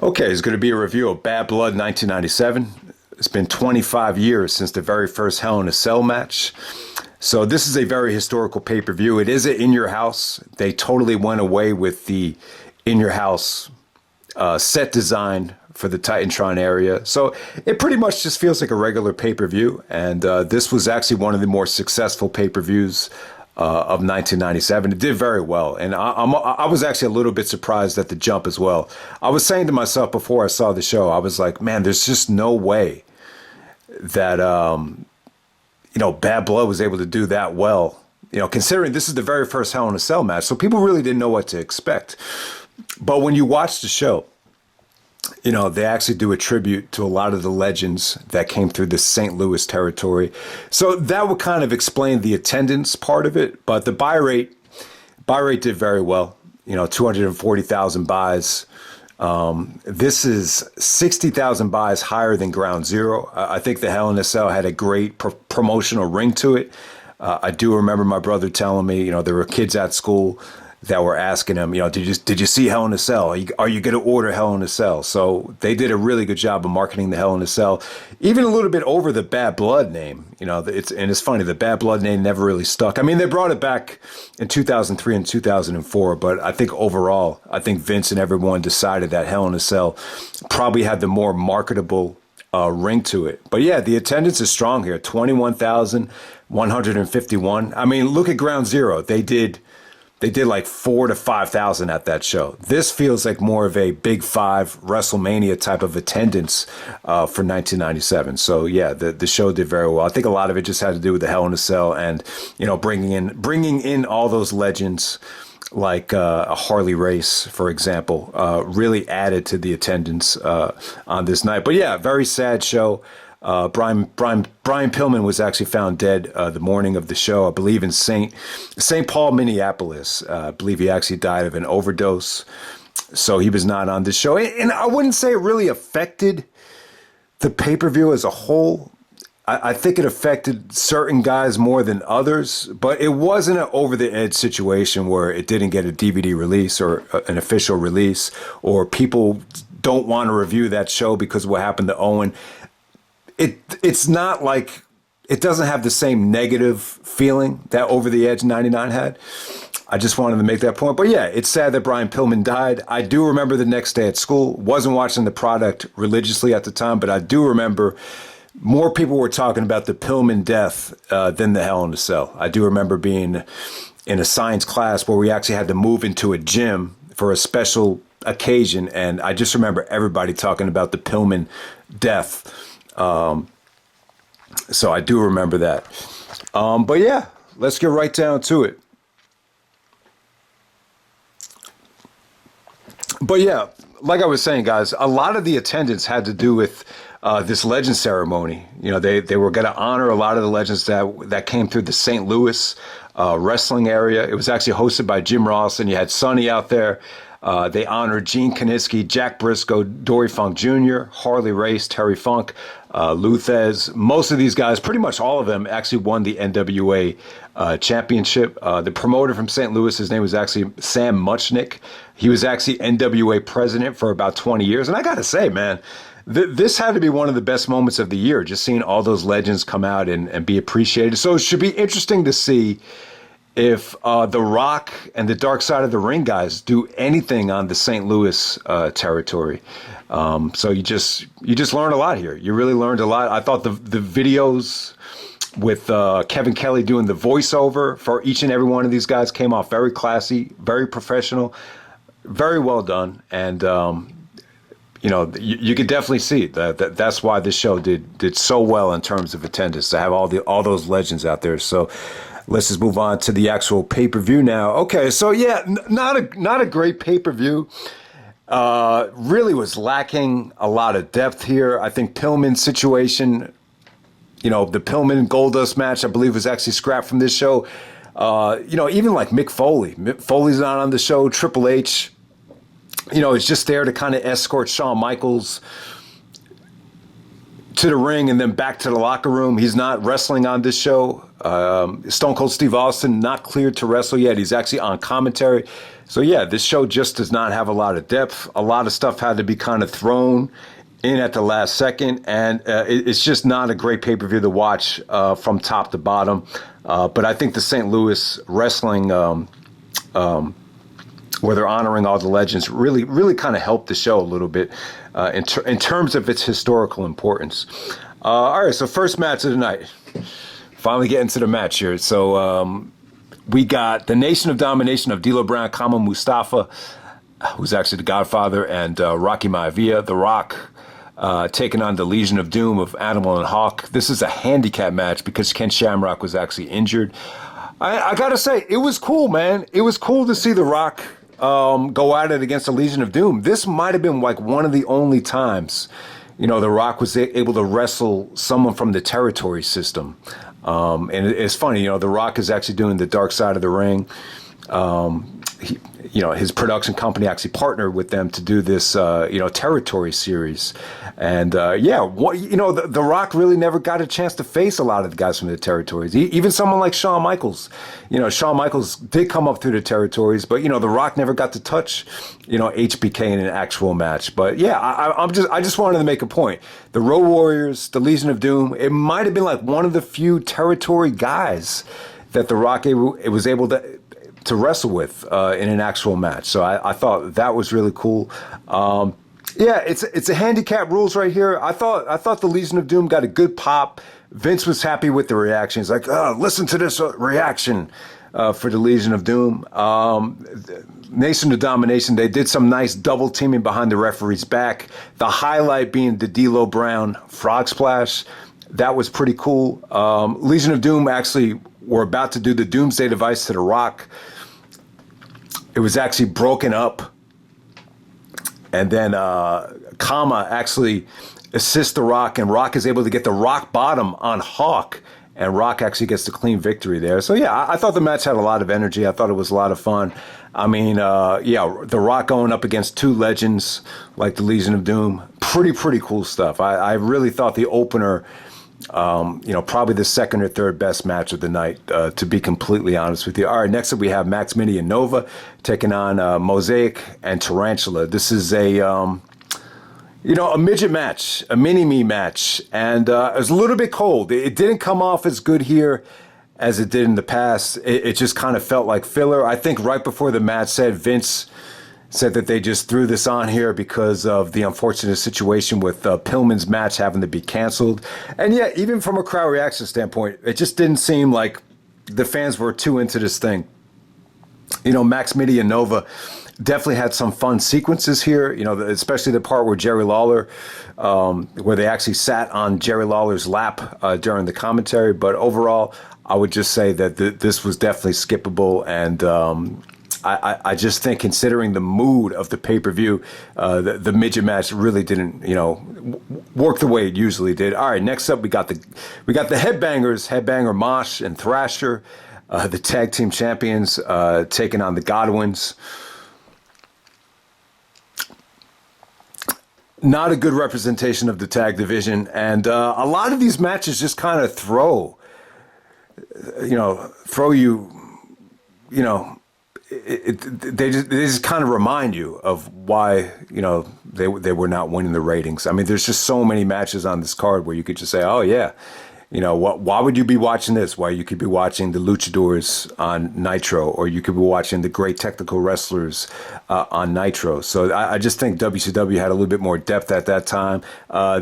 Okay, it's going to be a review of Bad Blood 1997. It's been 25 years since the very first Hell in a Cell match. So this is a very historical pay-per-view. It is an In Your House. They totally went away with the In Your House set design for the Titantron area. So it pretty much just feels like a regular pay-per-view. And this was actually one of the more successful pay-per-views of 1997. It did very well. And I was actually a little bit surprised at the jump as well. I was saying to myself before I saw the show, I was like, man, there's just no way that, Bad Blood was able to do that well. Considering this is the very first Hell in a Cell match. So people really didn't know what to expect. But when you watch the show, they actually do a tribute to a lot of the legends that came through the St. Louis territory. So that would kind of explain the attendance part of it. But the buy rate did very well. 240,000 buys. This is 60,000 buys higher than Ground Zero. I think the Hell in a Cell had a great promotional ring to it. I do remember my brother telling me, there were kids at school that were asking him, did you see Hell in a Cell? Are you going to order Hell in a Cell? So they did a really good job of marketing the Hell in a Cell, even a little bit over the Bad Blood name. It's funny, the Bad Blood name never really stuck. I mean, they brought it back in 2003 and 2004, but I think overall, Vince and everyone decided that Hell in a Cell probably had the more marketable ring to it. But yeah, the attendance is strong here, 21,151. I mean, look at Ground Zero. They did like 4,000 to 5,000 at that show. This feels like more of a Big Five WrestleMania type of attendance for 1997. So yeah, the show did very well. I think a lot of it just had to do with the Hell in a Cell and bringing in all those legends like a Harley Race, for example, really added to the attendance on this night. But yeah, very sad show. Brian Pillman was actually found dead the morning of the show, I believe in St. Paul, Minneapolis. I believe he actually died of an overdose. So he was not on the show. And I wouldn't say it really affected the pay-per-view as a whole. I think it affected certain guys more than others, but it wasn't an over-the-edge situation where it didn't get a DVD release or an official release, or people don't want to review that show because of what happened to Owen. It's not like it doesn't have the same negative feeling that Over the Edge 99 had. I just wanted to make that point. But yeah, it's sad that Brian Pillman died. I do remember the next day at school. Wasn't watching the product religiously at the time, but I do remember more people were talking about the Pillman death than the Hell in a Cell. I do remember being in a science class where we actually had to move into a gym for a special occasion, and I just remember everybody talking about the Pillman death. So I do remember that. But yeah, let's get right down to it. But yeah, like I was saying, guys, a lot of the attendance had to do with this legend ceremony. They were going to honor a lot of the legends that came through the St. Louis wrestling area. It was actually hosted by Jim Ross, and you had Sonny out there. They honored Gene Kiniski, Jack Briscoe, Dory Funk Jr., Harley Race, Terry Funk, Luthez. Most of these guys, pretty much all of them, actually won the NWA championship. The promoter from St. Louis, his name was actually Sam Muchnick. He was actually NWA president for about 20 years. And I got to say, man, this had to be one of the best moments of the year, just seeing all those legends come out and be appreciated. So it should be interesting to see if The Rock and the Dark Side of the Ring guys do anything on the St. Louis territory. So you just learned a lot here. You really learned a lot. I thought the videos with Kevin Kelly doing the voiceover for each and every one of these guys came off very classy, very professional, very well done. And, you could definitely see that's why this show did so well in terms of attendance, to have all those legends out there. So let's just move on to the actual pay-per-view now. Okay, so yeah, not a great pay-per-view. Really was lacking a lot of depth here. I think Pillman's situation, the Pillman Goldust match, I believe, was actually scrapped from this show. Even like Mick Foley. Mick Foley's not on the show. Triple H, is just there to kind of escort Shawn Michaels to the ring and then back to the locker room. He's not wrestling on this show. Stone Cold Steve Austin not cleared to wrestle yet. He's actually on commentary. So yeah, this show just does not have a lot of depth. A lot of stuff had to be kind of thrown in at the last second, and it's just not a great pay-per-view to watch from top to bottom. But I think the St. Louis wrestling, where they're honoring all the legends, really kind of helped the show a little bit in terms of its historical importance. All right, so first match of the night. Finally getting to the match here. So we got the Nation of Domination of D'Lo Brown, Kama Mustafa, who's actually the Godfather, and Rocky Maivia, The Rock, taking on the Legion of Doom of Animal and Hawk. This is a handicap match because Ken Shamrock was actually injured. I gotta say, it was cool, man. It was cool to see The Rock go at it against the Legion of Doom. This might have been like one of the only times, The Rock was able to wrestle someone from the territory system. And it's funny, The Rock is actually doing the Dark Side of the Ring. His production company actually partnered with them to do this, territory series. And, The Rock really never got a chance to face a lot of the guys from the territories. Even someone like Shawn Michaels. Shawn Michaels did come up through the territories, but, The Rock never got to touch, HBK in an actual match. But, yeah, I just wanted to make a point. The Road Warriors, the Legion of Doom, it might have been like one of the few territory guys that The Rock was able to wrestle with in an actual match. So I thought that was really cool. It's a handicap rules right here. I thought the Legion of Doom got a good pop. Vince was happy with the reaction. He's like, listen to this reaction for the Legion of Doom. Nation of Domination, they did some nice double teaming behind the referee's back. The highlight being the D'Lo Brown frog splash. That was pretty cool. Legion of Doom actually were about to do the Doomsday Device to The Rock. It was actually broken up. And then Kama actually assists The Rock, and Rock is able to get the rock bottom on Hawk, and Rock actually gets the clean victory there. So, yeah, I thought the match had a lot of energy. I thought it was a lot of fun. I mean, The Rock going up against two legends like the Legion of Doom, pretty cool stuff. I really thought the opener, probably the second or third best match of the night, to be completely honest with you. All right, next up we have Max Mini and Nova taking on Mosaic and Tarantula. This is a midget match, a mini-me match, and it was a little bit cold. It didn't come off as good here as it did in the past. It just kind of felt like filler. I think right before the match Vince said that they just threw this on here because of the unfortunate situation with Pillman's match having to be canceled. And yeah, even from a crowd reaction standpoint, it just didn't seem like the fans were too into this thing. Max Midi and Nova definitely had some fun sequences here, especially the part where Jerry Lawler, where they actually sat on Jerry Lawler's lap during the commentary. But overall, I would just say that this was definitely skippable, and I just think, considering the mood of the pay-per-view, the midget match really didn't, work the way it usually did. All right, next up we got the Headbangers, Headbanger Mosh and Thrasher, the tag team champions, taking on the Godwins. Not a good representation of the tag division, and a lot of these matches just kind of throw you, they just kind of remind you of why, they were not winning the ratings. I mean, there's just so many matches on this card where you could just say, oh yeah, why would you be watching this? Why, you could be watching the Luchadors on Nitro, or you could be watching the Great Technical Wrestlers on Nitro. So I just think WCW had a little bit more depth at that time.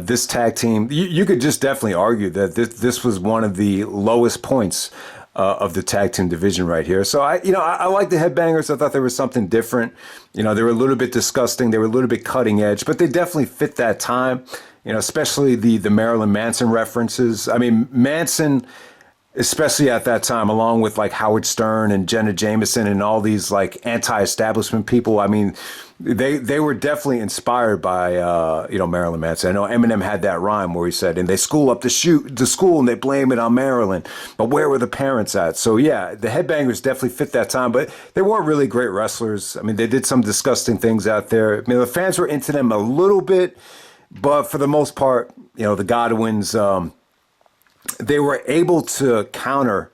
This tag team, you could just definitely argue that this was one of the lowest points of the tag team division right here. So I like the Headbangers. I thought there was something different. They were a little bit disgusting. They were a little bit cutting edge, but they definitely fit that time. Especially the Marilyn Manson references. I mean, Manson, especially at that time, along with like Howard Stern and Jenna Jameson and all these like anti-establishment people. I mean, they were definitely inspired by Marilyn Manson. I know Eminem had that rhyme where he said, "And they school up the school and they blame it on Marilyn, but where were the parents at?" So yeah, the Headbangers definitely fit that time, but they weren't really great wrestlers. I mean, they did some disgusting things out there. I mean, the fans were into them a little bit, but for the most part, the Godwins, they were able to counter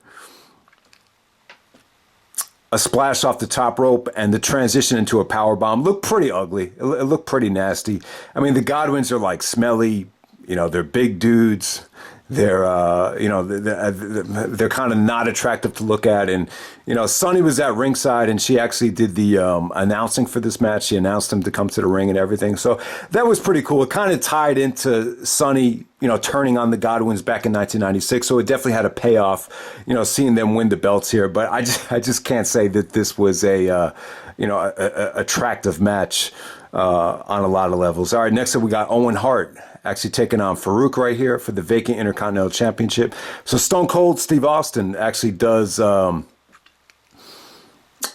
a splash off the top rope, and the transition into a power bomb looked pretty ugly. It looked pretty nasty. I mean, the Godwins are like smelly, they're big dudes. They're, they're kind of not attractive to look at. And, Sunny was at ringside, and she actually did the announcing for this match. She announced him to come to the ring and everything. So that was pretty cool. It kind of tied into Sunny, turning on the Godwins back in 1996. So it definitely had a payoff, seeing them win the belts here. But I just can't say that this was a attractive match on a lot of levels. All right, next up we got Owen Hart actually taking on Farooq right here for the Vacant Intercontinental Championship. So Stone Cold Steve Austin actually does,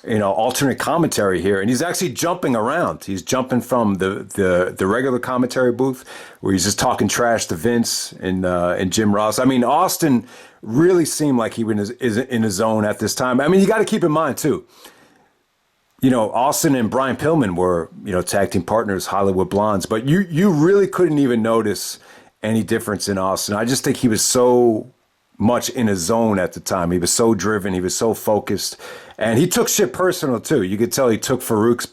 alternate commentary here, and he's actually jumping around. He's jumping from the regular commentary booth where he's just talking trash to Vince and Jim Ross. I mean, Austin really seemed like he was in his zone at this time. I mean, you got to keep in mind too, Austin and Brian Pillman were, tag team partners, Hollywood Blondes, but you really couldn't even notice any difference in Austin. I just think he was so much in his zone at the time. He was so driven. He was so focused, and he took shit personal too. You could tell he took Farouk's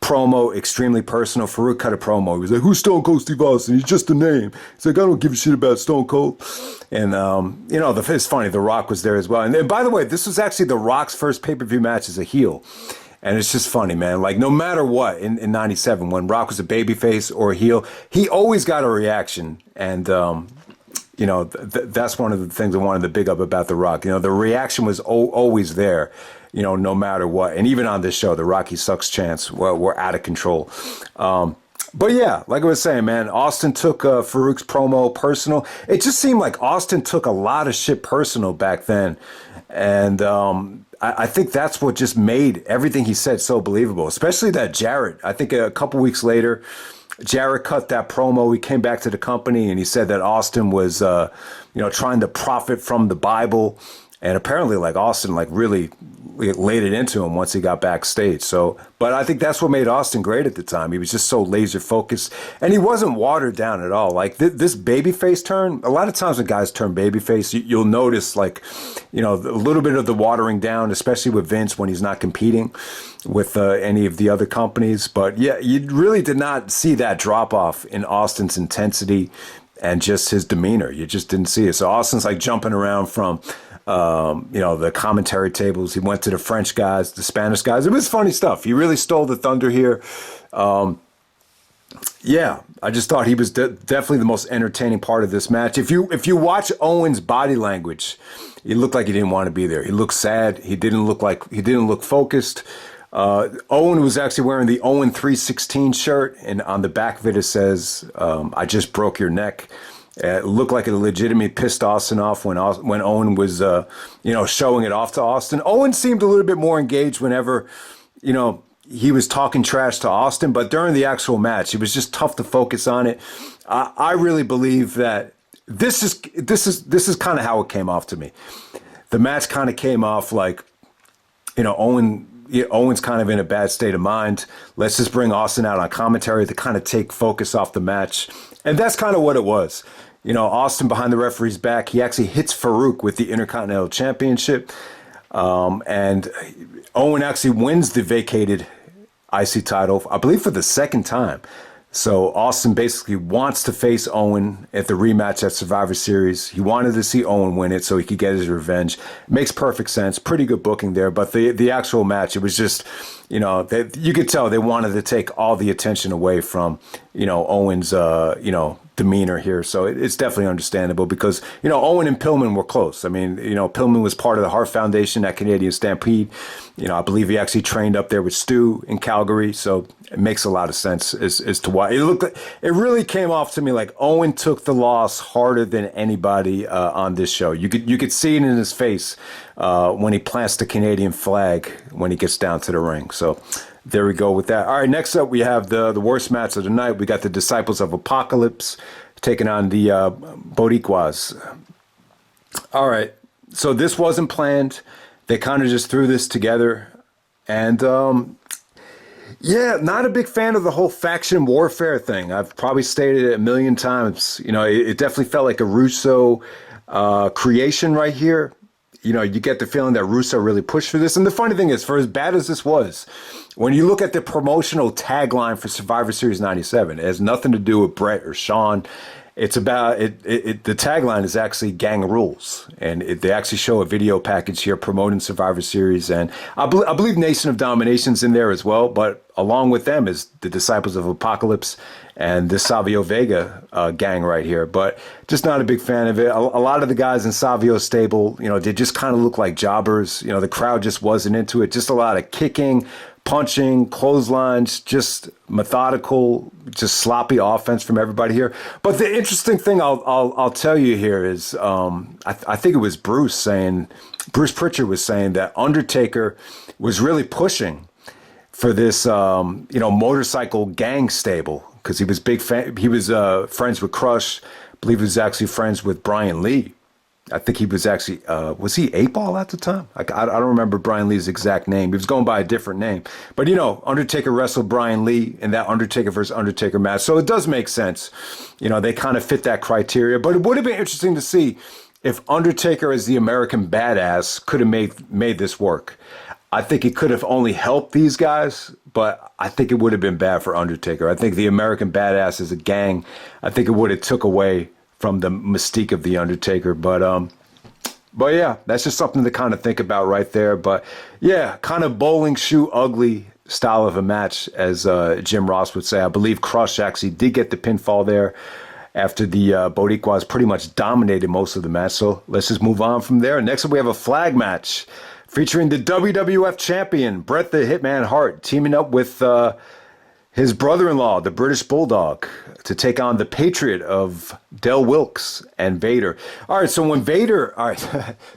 promo extremely personal. Farooq cut a promo. He was like, "Who's Stone Cold Steve Austin? He's just a name." He's like, "I don't give a shit about Stone Cold." And, it's funny. The Rock was there as well. And by the way, this was actually The Rock's first pay-per-view match as a heel. And it's just funny, man. Like, no matter what, in 97, when Rock was a babyface or a heel, he always got a reaction. And, that's one of the things I wanted to big up about The Rock. The reaction was always there, no matter what. And even on this show, the Rocky Sucks chants were out of control. But yeah, like I was saying, man, Austin took Farouk's promo personal. It just seemed like Austin took a lot of shit personal back then. And I think that's what just made everything he said so believable, especially that Jarrett. I think a couple weeks later, Jarrett cut that promo. He came back to the company and he said that Austin was, trying to profit from the Bible. And apparently, Austin, really laid it into him once he got backstage. So, but I think that's what made Austin great at the time. He was just so laser focused, and he wasn't watered down at all. This babyface turn, a lot of times when guys turn babyface, you'll notice a little bit of the watering down, especially with Vince when he's not competing with any of the other companies. But yeah, you really did not see that drop off in Austin's intensity and just his demeanor. You just didn't see it. So Austin's jumping around from the commentary tables. He went to the French guys, the Spanish guys. It was funny stuff. He really stole the thunder here. I just thought he was definitely the most entertaining part of this match. If you watch Owen's body language, he looked like he didn't want to be there. He looked sad. He didn't look focused. Owen was actually wearing the Owen 316 shirt, and on the back of it, it says, "I just broke your neck." It looked like it legitimately pissed Austin off when Owen was, showing it off to Austin. Owen seemed a little bit more engaged whenever, he was talking trash to Austin, but during the actual match, it was just tough to focus on it. I really believe that this is kind of how it came off to me. The match kind of came off like, Owen's kind of in a bad state of mind. Let's just bring Austin out on commentary to kind of take focus off the match. And that's kind of what it was. Austin behind the referee's back, he actually hits Farooq with the Intercontinental Championship. And Owen actually wins the vacated IC title, I believe for the second time. So Austin basically wants to face Owen at the rematch at Survivor Series. He wanted to see Owen win it so he could get his revenge. Makes perfect sense. Pretty good booking there. But the actual match, it was just, you could tell they wanted to take all the attention away from, Owen's, demeanor here. So it's definitely understandable because, Owen and Pillman were close. I mean, Pillman was part of the Hart Foundation at Canadian Stampede. I believe he actually trained up there with Stu in Calgary. So it makes a lot of sense as to why it really came off to me like Owen took the loss harder than anybody on this show. You could see it in his face when he plants the Canadian flag when he gets down to the ring. So there we go with that. All right, next up we have the worst match of the night. We got the Disciples of Apocalypse taking on the Boricuas. All right, so this wasn't planned. They kind of just threw this together. And, Yeah, not a big fan of the whole faction warfare thing. I've probably stated it a million times. It definitely felt like a Russo creation right here. You get the feeling that Russo really pushed for this. And the funny thing is, for as bad as this was, when you look at the promotional tagline for Survivor Series 97, it has nothing to do with Bret or Shawn. It's about the tagline is actually gang rules, and they actually show a video package here promoting Survivor Series, and I believe Nation of Domination's in there as well, but along with them is the Disciples of Apocalypse and the Savio Vega gang right here, but just not a big fan of it. A lot of the guys in Savio's stable, they just kind of look like jobbers. The crowd just wasn't into it. Just a lot of kicking, punching, clotheslines, just methodical, just sloppy offense from everybody here. But the interesting thing I'll tell you here is I think it was Bruce Pritchard was saying that Undertaker was really pushing for this motorcycle gang stable because he was he was friends with Crush. I believe he was actually friends with Brian Lee. I think he was actually, was he 8-Ball at the time? I don't remember Brian Lee's exact name. He was going by a different name. But, Undertaker wrestled Brian Lee in that Undertaker versus Undertaker match. So it does make sense. They kind of fit that criteria. But it would have been interesting to see if Undertaker as the American badass could have made this work. I think it could have only helped these guys, but I think it would have been bad for Undertaker. I think the American badass as a gang, I think it would have took away from the mystique of the Undertaker, but yeah, that's just something to kind of think about right there. But yeah, kind of bowling shoe ugly style of a match, as Jim Ross would say. I believe Crush actually did get the pinfall there after the Boricuas pretty much dominated most of the match. So let's just move on from there. Next up, we have a flag match featuring the WWF champion Bret the Hitman Hart teaming up with his brother-in-law, the British Bulldog, to take on the Patriot of Del Wilkes and Vader. All right, so when Vader,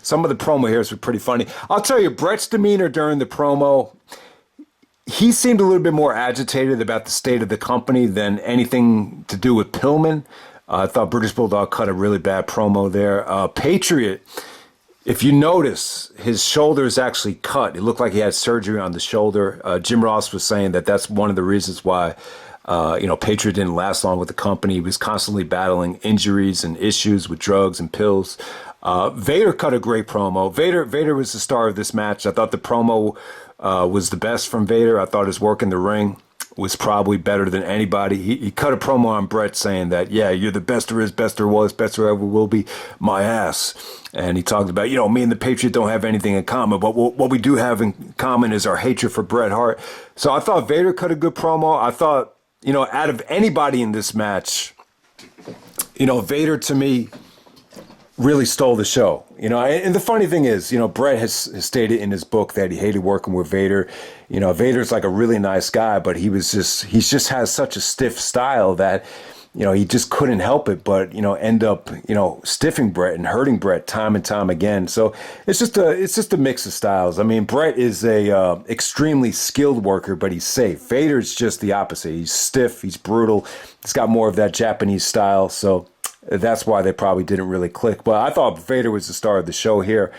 some of the promo here is pretty funny. I'll tell you, Bret's demeanor during the promo, he seemed a little bit more agitated about the state of the company than anything to do with Pillman. I thought British Bulldog cut a really bad promo there. Patriot, if you notice, his shoulder is actually cut. It looked like he had surgery on the shoulder. Jim Ross was saying that that's one of the reasons why, Patriot didn't last long with the company. He was constantly battling injuries and issues with drugs and pills. Vader cut a great promo. Vader was the star of this match. I thought the promo was the best from Vader. I thought his work in the ring was probably better than anybody. He cut a promo on Bret saying that, yeah, you're the best there is, best there was, best there ever will be, my ass. And he talked about, me and the Patriot don't have anything in common, but what we do have in common is our hatred for Bret Hart. So I thought Vader cut a good promo. I thought, out of anybody in this match, Vader to me really stole the show. And the funny thing is, Bret has stated in his book that he hated working with Vader. Vader's like a really nice guy, but he just has such a stiff style that, he just couldn't help it, but, end up, stiffing Bret and hurting Bret time and time again. So it's just a mix of styles. I mean, Bret is a extremely skilled worker, but he's safe. Vader's just the opposite. He's stiff. He's brutal. He's got more of that Japanese style. So that's why they probably didn't really click. But I thought Vader was the star of the show here.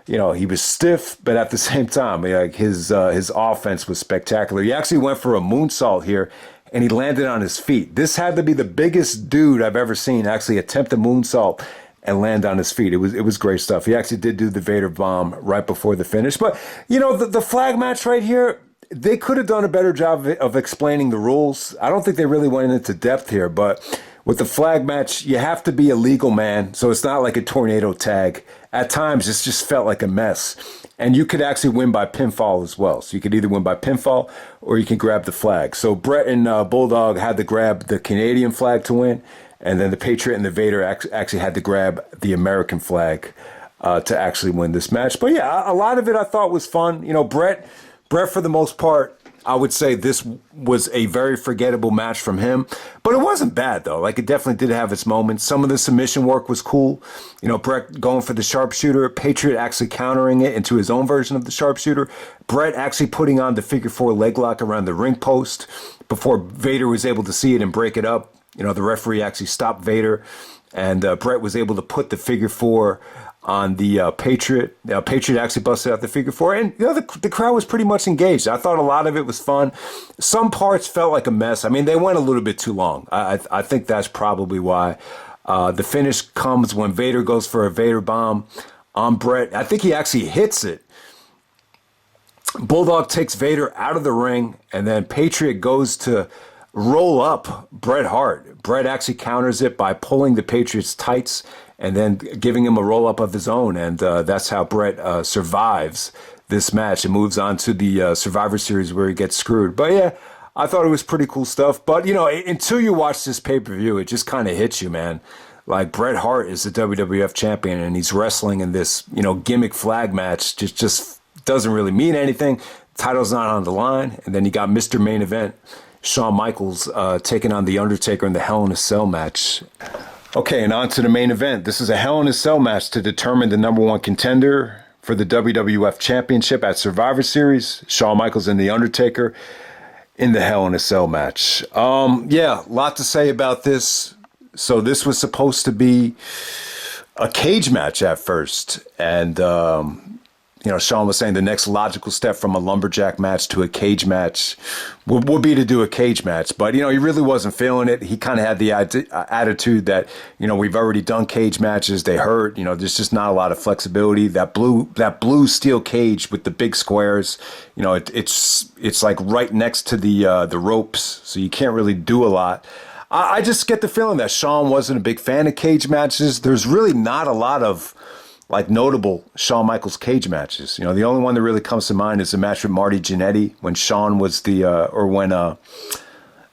He was stiff, but at the same time, like his offense was spectacular. He actually went for a moonsault here, and he landed on his feet. This had to be the biggest dude I've ever seen actually attempt a moonsault and land on his feet. It was great stuff. He actually did do the Vader bomb right before the finish. But, the flag match right here, they could have done a better job of explaining the rules. I don't think they really went into depth here, but with the flag match, you have to be a legal man, so it's not like a tornado tag. At times, it just felt like a mess. And you could actually win by pinfall as well. So you could either win by pinfall or you can grab the flag. So Bret and Bulldog had to grab the Canadian flag to win, and then the Patriot and the Vader actually had to grab the American flag to actually win this match. But yeah, a lot of it I thought was fun. Bret for the most part, I would say this was a very forgettable match from him, but it wasn't bad though. Like, it definitely did have its moments. Some of the submission work was cool. Bret going for the sharpshooter, Patriot actually countering it into his own version of the sharpshooter, Bret actually putting on the figure 4 leg lock around the ring post before Vader was able to see it and break it up. The referee actually stopped Vader, and Bret was able to put the figure 4 on the Patriot. Patriot actually busted out the figure four, and the crowd was pretty much engaged. I thought a lot of it was fun. Some parts felt like a mess. I mean, they went a little bit too long. I think that's probably why. The finish comes when Vader goes for a Vader bomb on Bret. I think he actually hits it. Bulldog takes Vader out of the ring, and then Patriot goes to roll up Bret Hart. Bret actually counters it by pulling the Patriot's tights and then giving him a roll-up of his own. And that's how Bret survives this match and moves on to the Survivor Series where he gets screwed. But yeah, I thought it was pretty cool stuff. But, until you watch this pay-per-view, it just kind of hits you, man. Like, Bret Hart is the WWF champion, and he's wrestling in this, gimmick flag match. Just doesn't really mean anything. Title's not on the line. And then you got Mr. Main Event, Shawn Michaels taking on The Undertaker in the Hell in a Cell match. Okay, and on to the main event. This is a Hell in a Cell match to determine the number one contender for the WWF Championship at Survivor Series. Shawn Michaels and The Undertaker in the Hell in a Cell match. Yeah, a lot to say about this. So this was supposed to be a cage match at first. And, Shawn was saying the next logical step from a lumberjack match to a cage match would be to do a cage match. But, he really wasn't feeling it. He kind of had the attitude that, we've already done cage matches. They hurt. There's just not a lot of flexibility. That blue steel cage with the big squares, it's like right next to the ropes. So you can't really do a lot. I just get the feeling that Shawn wasn't a big fan of cage matches. There's really not a lot of notable Shawn Michaels cage matches. The only one that really comes to mind is the match with Marty Jannetty when Shawn was when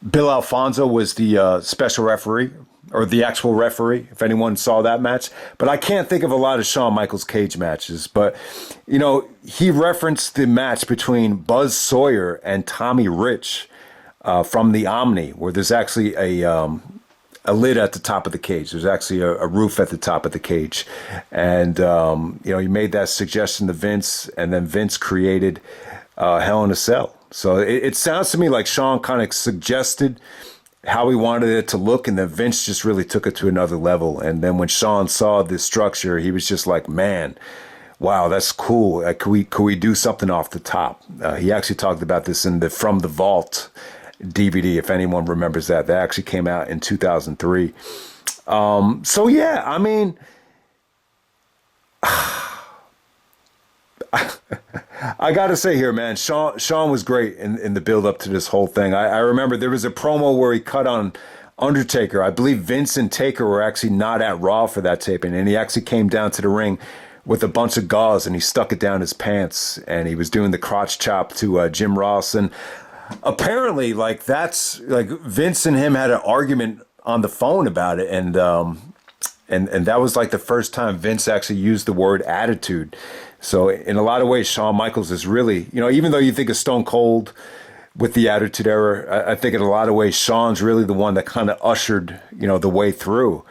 Bill Alfonso was the special referee or the actual referee, if anyone saw that match. But I can't think of a lot of Shawn Michaels cage matches. But, he referenced the match between Buzz Sawyer and Tommy Rich from the Omni, where there's actually a lid at the top of the cage. There's actually a roof at the top of the cage. And, he made that suggestion to Vince, and then Vince created Hell in a Cell. So it sounds to me like Shawn kind of suggested how he wanted it to look, and then Vince just really took it to another level. And then when Shawn saw this structure, he was just like, man, wow, that's cool. Could we do something off the top? He actually talked about this in the From the Vault DVD, if anyone remembers that. That actually came out in 2003. So yeah, I mean, I gotta say here, man, Shawn was great in the build up to this whole thing. I remember there was a promo where he cut on Undertaker. I believe Vince and Taker were actually not at Raw for that taping, and he actually came down to the ring with a bunch of gauze and he stuck it down his pants, and he was doing the crotch chop to Jim Ross. And apparently, that's Vince and him had an argument on the phone about it, and that was the first time Vince actually used the word attitude. So in a lot of ways, Shawn Michaels is really, even though you think of Stone Cold with the Attitude Era, I think in a lot of ways Shawn's really the one that kind of ushered the way through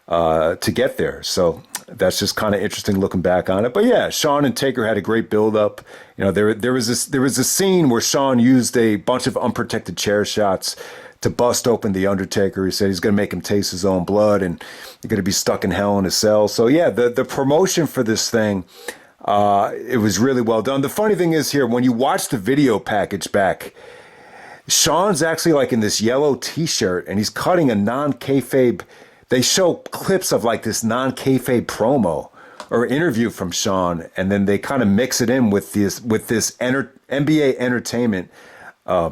to get there. So that's just kind of interesting looking back on it. But yeah, Shawn and Taker had a great build up. There was a scene where Shawn used a bunch of unprotected chair shots to bust open The Undertaker. He said he's going to make him taste his own blood and he's going to be stuck in Hell in a Cell. So yeah, the promotion for this thing, it was really well done. The funny thing is here, when you watch the video package back, Shawn's actually in this yellow t-shirt and he's cutting a non-kayfabe. They show clips of this non-kayfabe promo or interview from Shawn, and then they kind of mix it in with this NBA entertainment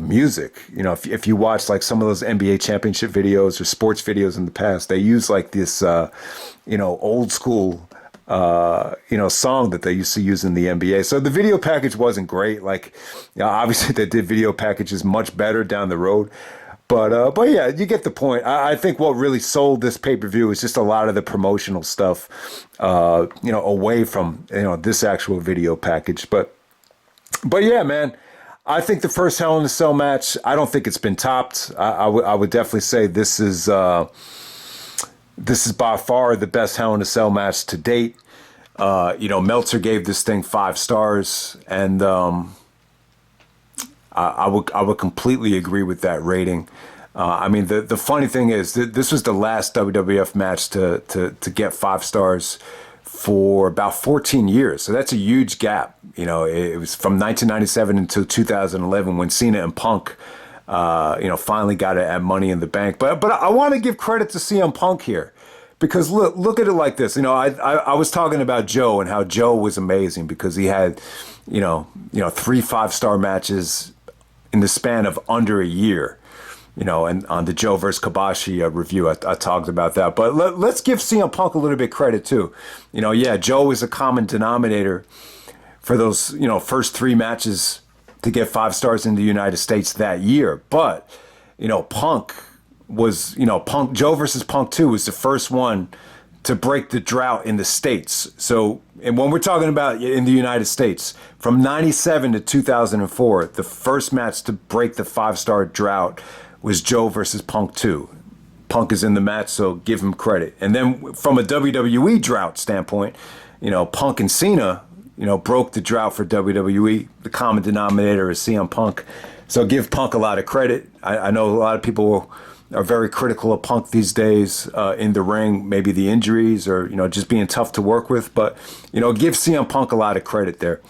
music. If you watch some of those NBA championship videos or sports videos in the past, they use this old school song that they used to use in the NBA. So the video package wasn't great. Obviously they did video packages much better down the road. But yeah, you get the point. I think what really sold this pay-per-view is just a lot of the promotional stuff, away from, this actual video package. But yeah, man, I think the first Hell in a Cell match, I don't think it's been topped. I would definitely say this is by far the best Hell in a Cell match to date. Meltzer gave this thing 5 stars, and I would completely agree with that rating. The funny thing is this was the last WWF match to get 5 stars for about 14 years. So that's a huge gap. You know, it was from 1997 until 2011 when Cena and Punk, finally got it at Money in the Bank. But I want to give credit to CM Punk here, because look at it like this. You know, I was talking about Joe and how Joe was amazing because he had, 3 5-star matches in the span of under a year. You know, and on the Joe versus Kobashi review, I talked about that. But let's give CM Punk a little bit credit too. You know, yeah, Joe is a common denominator for those, first 3 matches to get 5 stars in the United States that year. But, Punk was, Joe versus Punk 2 was the first one to break the drought in the States. So, and when we're talking about in the United States, from 97 to 2004, the first match to break the 5-star drought was Joe versus Punk 2. Punk is in the match, so give him credit. And then from a WWE drought standpoint, Punk and Cena, broke the drought for WWE. The common denominator is CM Punk. So give Punk a lot of credit. I know a lot of people are very critical of Punk these days in the ring, maybe the injuries or, just being tough to work with. But, give CM Punk a lot of credit there.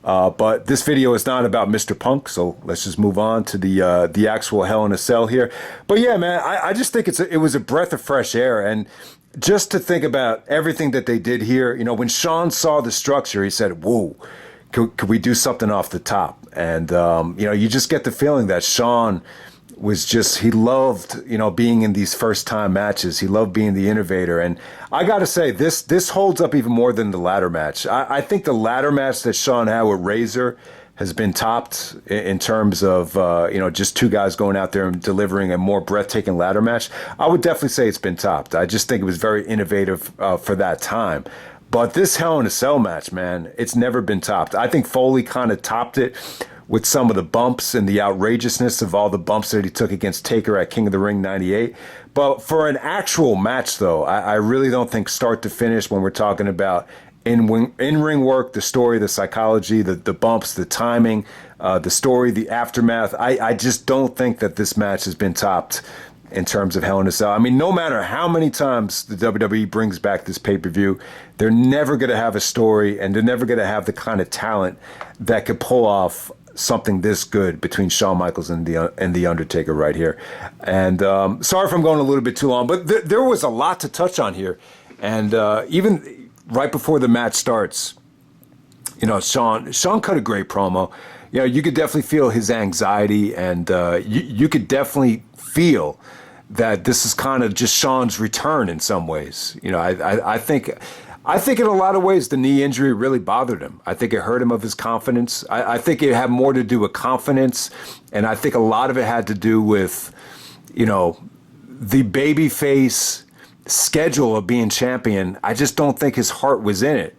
But this video is not about Mr. Punk, so let's just move on to the actual Hell in a Cell here. But yeah, man, I just think it was a breath of fresh air. And just to think about everything that they did here, when Shawn saw the structure, he said, whoa, could we do something off the top? And, you just get the feeling that Shawn was just, he loved, being in these first-time matches. He loved being the innovator. And I got to say, this holds up even more than the ladder match. I think the ladder match that Shawn had with Razor has been topped in terms of, just 2 guys going out there and delivering a more breathtaking ladder match. I would definitely say it's been topped. I just think it was very innovative for that time. But this Hell in a Cell match, man, it's never been topped. I think Foley kind of topped it with some of the bumps and the outrageousness of all the bumps that he took against Taker at King of the Ring 98. But for an actual match, though, I really don't think start to finish, when we're talking about in-ring work, the story, the psychology, the bumps, the timing, the story, the aftermath, I just don't think that this match has been topped in terms of Hell in a Cell. I mean, no matter how many times the WWE brings back this pay-per-view, they're never going to have a story, and they're never going to have the kind of talent that could pull off something this good between Shawn Michaels and the Undertaker right here. And sorry if I'm going a little bit too long, but there was a lot to touch on here. And even right before the match starts, Shawn cut a great promo. You could definitely feel his anxiety, and you could definitely feel that this is kind of just Shawn's return in some ways. I think in a lot of ways the knee injury really bothered him. I think it hurt him of his confidence. I think it had more to do with confidence, and I think a lot of it had to do with, the babyface schedule of being champion. I just don't think his heart was in it.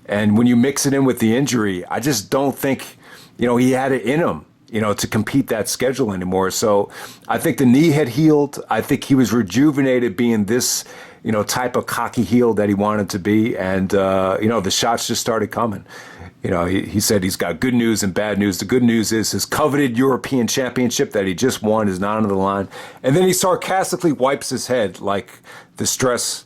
And when you mix it in with the injury, I just don't think, he had it in him, to compete that schedule anymore. So I think the knee had healed. I think he was rejuvenated being this, type of cocky heel that he wanted to be. And, the shots just started coming. He said he's got good news and bad news. The good news is his coveted European Championship that he just won is not on the line. And then he sarcastically wipes his head like the stress.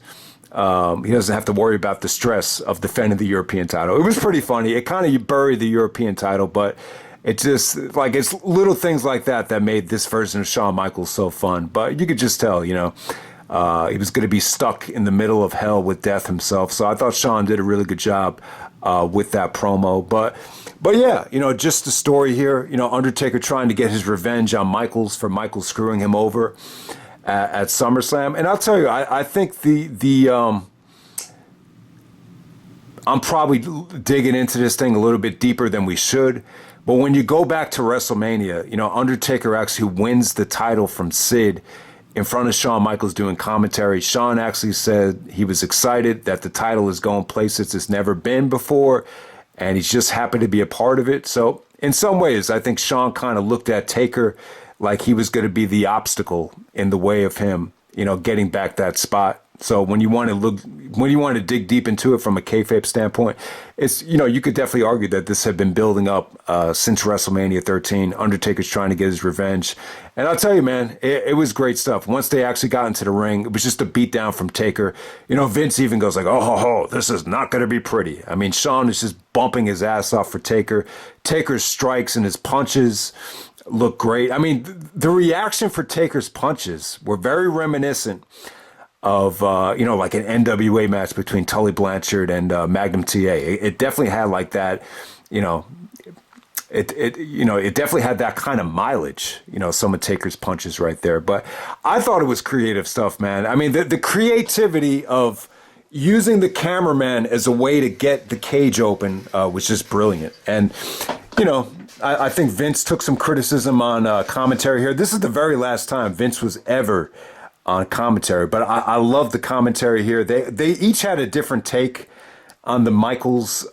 He doesn't have to worry about the stress of defending the European title. It was pretty funny. It kind of buried the European title, but it's just like, it's little things like that made this version of Shawn Michaels so fun. But you could just tell, he was going to be stuck in the middle of hell with death himself. So I thought Shawn did a really good job with that promo. But yeah, just the story here, Undertaker trying to get his revenge on Michaels for Michaels screwing him over at SummerSlam. And I'll tell you, I think I'm probably digging into this thing a little bit deeper than we should. But when you go back to WrestleMania, Undertaker actually wins the title from Sid in front of Shawn Michaels doing commentary. Shawn actually said he was excited that the title is going places it's never been before, and he's just happy to be a part of it. So in some ways, I think Shawn kind of looked at Taker like he was going to be the obstacle in the way of him, getting back that spot. So when you want to dig deep into it from a kayfabe standpoint, it's, you could definitely argue that this had been building up since WrestleMania 13. Undertaker's trying to get his revenge. And I'll tell you, man, it was great stuff. Once they actually got into the ring, it was just a beatdown from Taker. Vince even goes like, oh, this is not going to be pretty. I mean, Shawn is just bumping his ass off for Taker. Taker's strikes and his punches look great. I mean, the reaction for Taker's punches were very reminiscent of, like an NWA match between Tully Blanchard and Magnum TA. It definitely had like that, it definitely had that kind of mileage, some of Taker's punches right there. But I thought it was creative stuff, man. I mean, the creativity of using the cameraman as a way to get the cage open was just brilliant. And, I think Vince took some criticism on commentary here. This is the very last time Vince was ever on commentary, but I love the commentary here. They each had a different take on the Michaels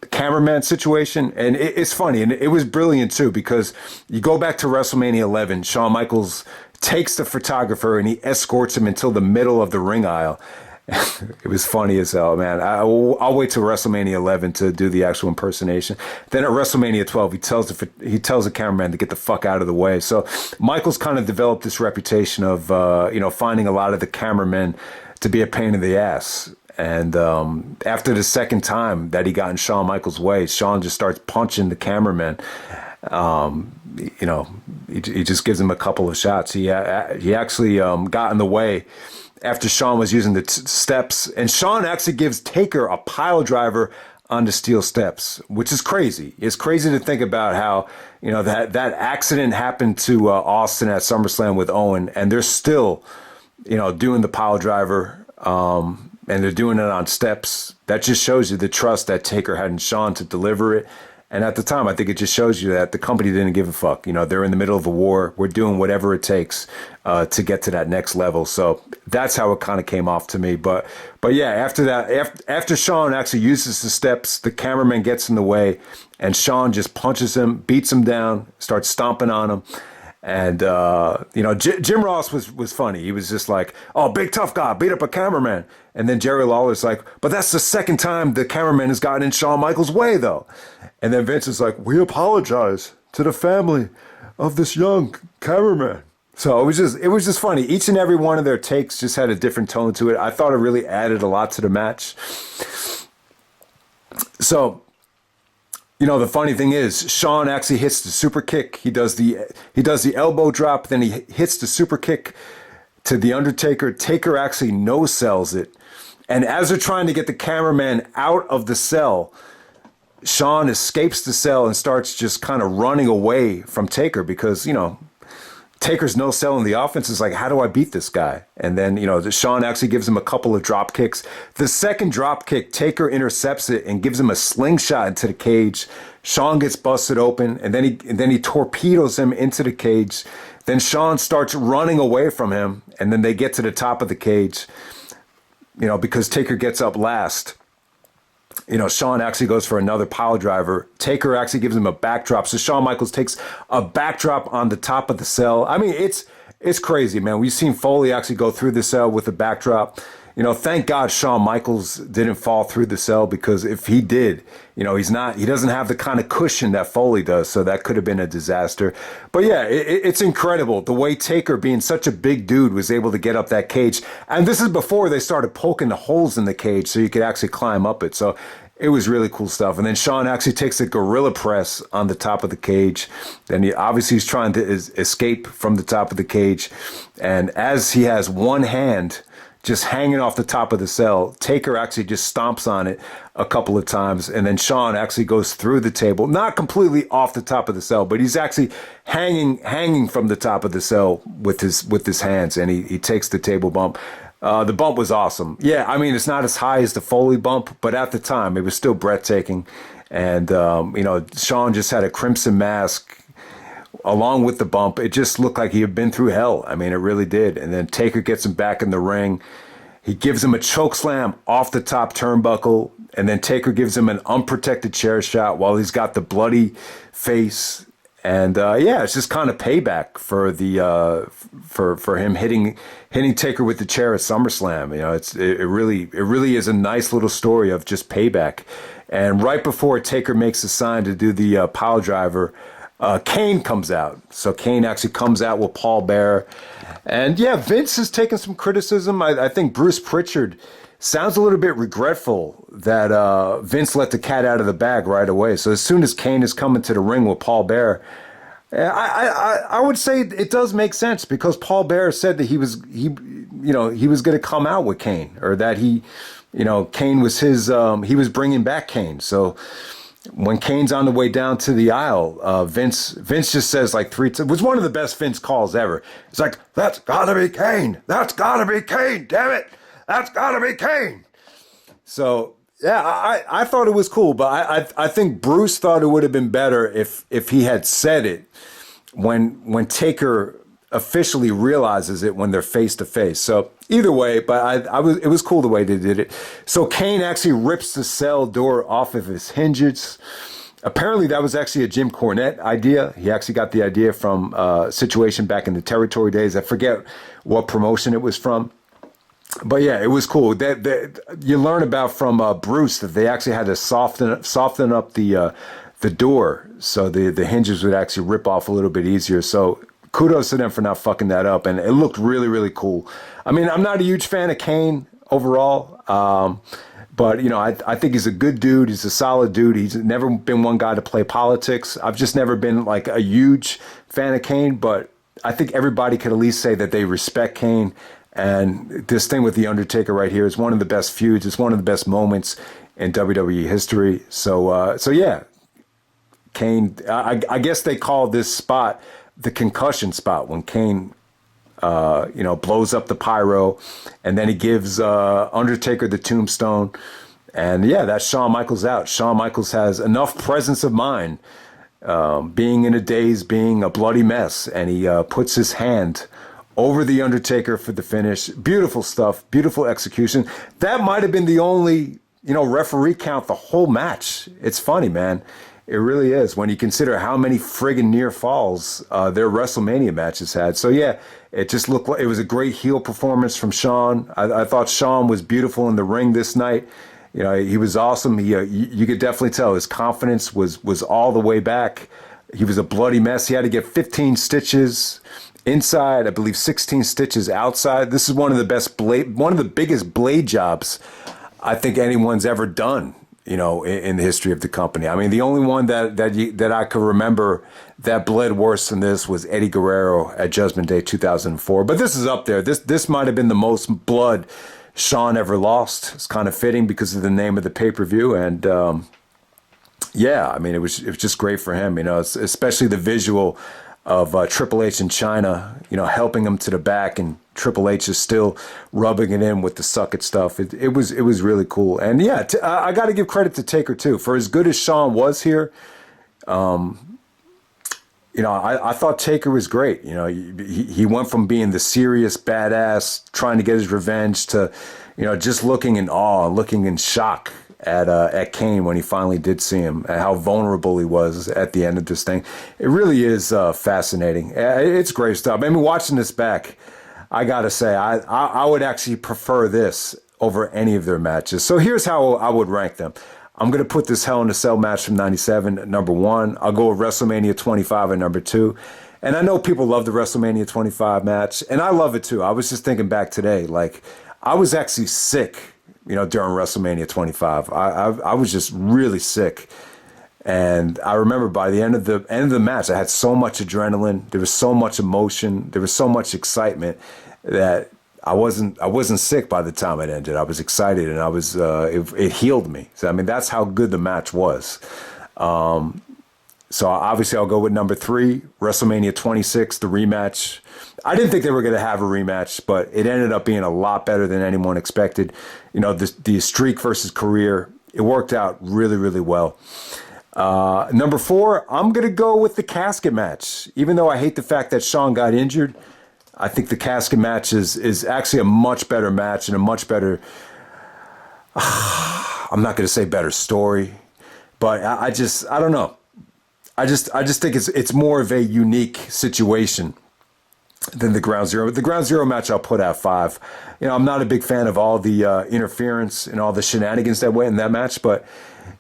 cameraman situation, and it's funny, and it was brilliant too, because you go back to WrestleMania 11, Shawn Michaels takes the photographer and he escorts him until the middle of the ring aisle. It was funny as hell, man. I'll wait till WrestleMania 11 to do the actual impersonation. Then at WrestleMania 12, he tells the cameraman to get the fuck out of the way. So Michaels kind of developed this reputation of finding a lot of the cameramen to be a pain in the ass. And after the second time that he got in Shawn Michaels' way, Shawn just starts punching the cameraman. He just gives him a couple of shots. He actually got in the way after Shawn was using the steps, and Shawn actually gives Taker a pile driver on the steel steps, which is crazy. It's crazy to think about how, that accident happened to Austin at SummerSlam with Owen, and they're still, doing the pile driver, and they're doing it on steps. That just shows you the trust that Taker had in Shawn to deliver it. And at the time, I think it just shows you that the company didn't give a fuck. They're in the middle of a war. We're doing whatever it takes to get to that next level. So that's how it kind of came off to me. But yeah, after that, after Shawn actually uses the steps, the cameraman gets in the way, and Shawn just punches him, beats him down, starts stomping on him. And, Jim Ross was funny. He was just like, oh, big tough guy, beat up a cameraman. And then Jerry Lawler's like, but that's the second time the cameraman has gotten in Shawn Michaels' way, though. And then Vince is like, we apologize to the family of this young cameraman. So it was just funny. Each and every one of their takes just had a different tone to it. I thought it really added a lot to the match. So, the funny thing is, Shawn actually hits the super kick. He does the elbow drop, then he hits the super kick to the Undertaker. Taker actually no-sells it. And as they're trying to get the cameraman out of the cell, Shawn escapes the cell and starts just kind of running away from Taker because, Taker's no-selling the offense. Is like, how do I beat this guy? And then, Shawn actually gives him a couple of drop kicks. The second drop kick, Taker intercepts it and gives him a slingshot into the cage. Shawn gets busted open, and then he torpedoes him into the cage. Then Shawn starts running away from him, and then they get to the top of the cage, because Taker gets up last. Shawn actually goes for another pile driver. Taker actually gives him a backdrop. So Shawn Michaels takes a backdrop on the top of the cell. I mean, it's crazy, man. We've seen Foley actually go through the cell with a backdrop. Thank God Shawn Michaels didn't fall through the cell, because if he did, he doesn't have the kind of cushion that Foley does. So that could have been a disaster. But yeah, it's incredible the way Taker, being such a big dude, was able to get up that cage. And this is before they started poking the holes in the cage so you could actually climb up it. So it was really cool stuff. And then Shawn actually takes a gorilla press on the top of the cage. Then he's trying to escape from the top of the cage. And as he has one hand just hanging off the top of the cell, Taker actually just stomps on it a couple of times, and then Shawn actually goes through the table, not completely off the top of the cell, but he's actually hanging from the top of the cell with his hands, and he takes the table bump. The bump was awesome. Yeah, I mean, it's not as high as the Foley bump, but at the time, it was still breathtaking. And, Shawn just had a crimson mask along with the bump. It just looked like he had been through hell. I mean, it really did. And then Taker gets him back in the ring. He gives him a choke slam off the top turnbuckle, and then Taker gives him an unprotected chair shot while he's got the bloody face. And yeah, it's just kind of payback for the for him hitting Taker with the chair at SummerSlam. You know, it really is a nice little story of just payback. And right before Taker makes a sign to do the pile driver, Kane comes out. So Kane actually comes out with Paul Bearer. And yeah, Vince has taken some criticism. I think Bruce Pritchard sounds a little bit regretful that Vince let the cat out of the bag right away. So as soon as Kane is coming to the ring with Paul Bearer, I would say it does make sense, because Paul Bearer said that he was going to come out with Kane, or that Kane was his, he was bringing back Kane. So when Kane's on the way down to the aisle, Vince just says like three times. It was one of the best Vince calls ever. It's like, that's gotta be Kane. That's gotta be Kane. Damn it. That's gotta be Kane. So yeah, I thought it was cool, but I think Bruce thought it would have been better if he had said it when Taker officially realizes it, when they're face to face. So either way, but it was cool the way they did it. So Kane actually rips the cell door off of his hinges. Apparently that was actually a Jim Cornette idea. He actually got the idea from a situation back in the Territory days. I forget what promotion it was from. But yeah, it was cool. That you learn about from Bruce that they actually had to soften up the door, so the hinges would actually rip off a little bit easier. So kudos to them for not fucking that up, and it looked really, really cool. I mean, I'm not a huge fan of Kane overall, but I think he's a good dude. He's a solid dude. He's never been one guy to play politics. I've just never been like a huge fan of Kane, but I think everybody could at least say that they respect Kane. And this thing with The Undertaker right here is one of the best feuds. It's one of the best moments in WWE history. So yeah, Kane, I guess they call this spot the concussion spot, when Kane, blows up the pyro, and then he gives Undertaker the tombstone. And yeah, that's Shawn Michaels out. Shawn Michaels has enough presence of mind, being in a daze, being a bloody mess, and he puts his hand over the Undertaker for the finish. Beautiful stuff, beautiful execution. That might have been the only, referee count the whole match. It's funny, man. It really is, when you consider how many friggin' near falls their WrestleMania matches had. So yeah, it just looked like it was a great heel performance from Shawn. I thought Shawn was beautiful in the ring this night. He was awesome. You could definitely tell his confidence was all the way back. He was a bloody mess. He had to get 15 stitches inside, I believe 16 stitches outside. This is one of the biggest blade jobs I think anyone's ever done, in the history of the company. I mean, the only one that I could remember that bled worse than this was Eddie Guerrero at Judgment Day 2004. But this is up there. This might have been the most blood Shawn ever lost. It's kind of fitting because of the name of the pay-per-view. And yeah, I mean, it was just great for him, especially the visual of Triple H in China, helping him to the back, and Triple H is still rubbing it in with the suck it stuff. It was really cool. And yeah, I got to give credit to Taker too, for as good as Shawn was here. I thought Taker was great. He went from being the serious badass trying to get his revenge to, just looking in awe, looking in shock at Kane when he finally did see him, and how vulnerable he was at the end of this thing. It really is fascinating. It's great stuff. I mean, watching this back, I gotta say, I would actually prefer this over any of their matches. So here's how I would rank them. I'm gonna put this Hell in a Cell match from '97 at number 1. I'll go with WrestleMania 25 at number 2. And I know people love the WrestleMania 25 match, and I love it too. I was just thinking back today, like I was actually sick, during WrestleMania 25. I was just really sick. And I remember by the end of the match, I had so much adrenaline. There was so much emotion. There was so much excitement that I wasn't sick by the time it ended. I was excited, and it healed me. So I mean, that's how good the match was. So obviously I'll go with number 3, WrestleMania 26, the rematch. I didn't think they were going to have a rematch, but it ended up being a lot better than anyone expected. The streak versus career, it worked out really, really well. Number 4, I'm going to go with the casket match. Even though I hate the fact that Shawn got injured, I think the casket match is actually a much better match and a much better, I'm not going to say better story, but I don't know. I just think it's more of a unique situation than the Ground Zero. The Ground Zero match I'll put at 5. You know, I'm not a big fan of all the interference and all the shenanigans that went in that match, but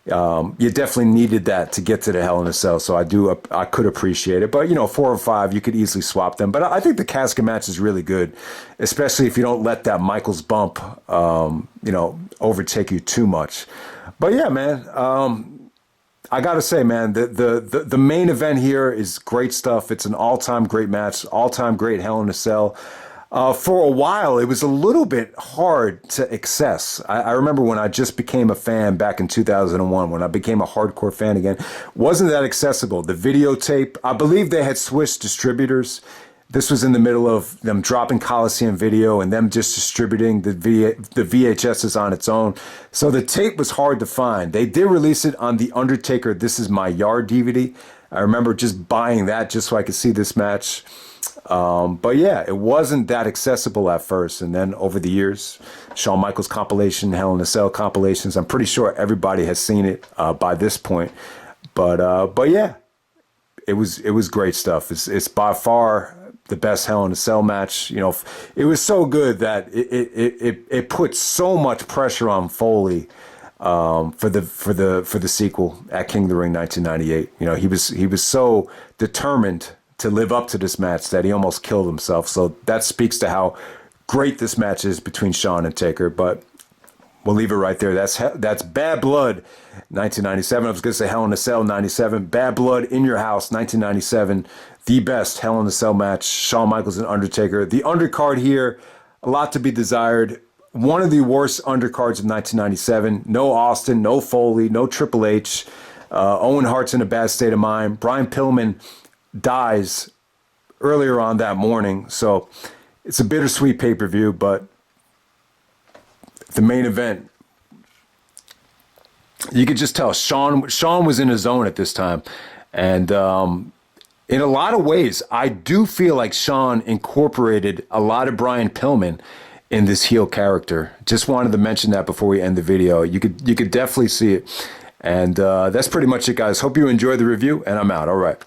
you definitely needed that to get to the Hell in a Cell. So I could appreciate it. But, you know, 4 or 5, you could easily swap them. But I think the casket match is really good, especially if you don't let that Michaels bump, you know, overtake you too much. But yeah, man, I got to say, man, the main event here is great stuff. It's an all-time great match, all-time great Hell in a Cell. For a while, it was a little bit hard to access. I remember when I just became a fan back in 2001, when I became a hardcore fan again, wasn't that accessible. The videotape, I believe they had switched distributors. This was in the middle of them dropping Coliseum Video and them just distributing the VHSs on its own. So the tape was hard to find. They did release it on the Undertaker This Is My Yard DVD. I remember just buying that just so I could see this match. But yeah, it wasn't that accessible at first. And then over the years, Shawn Michaels compilation, Hell in a Cell compilations, I'm pretty sure everybody has seen it by this point. But yeah, it was great stuff. It's by far the best Hell in a Cell match. You know, it was so good that it put so much pressure on Foley for the sequel at King of the Ring 1998. You know, he was so determined to live up to this match that he almost killed himself. So that speaks to how great this match is between Shawn and Taker. But we'll leave it right there. That's Bad Blood 1997. I was going to say Hell in a Cell 97. Bad Blood in Your House 1997. The best Hell in a Cell match. Shawn Michaels and Undertaker. The undercard here, a lot to be desired. One of the worst undercards of 1997. No Austin, no Foley, no Triple H. Owen Hart's in a bad state of mind. Brian Pillman dies earlier on that morning. So it's a bittersweet pay-per-view, but the main event, you could just tell Shawn was in his zone at this time. And in a lot of ways, I do feel like Shawn incorporated a lot of Brian Pillman in this heel character. Just wanted to mention that before we end the video. You could definitely see it. And that's pretty much it, guys. Hope you enjoyed the review, and I'm out. All right.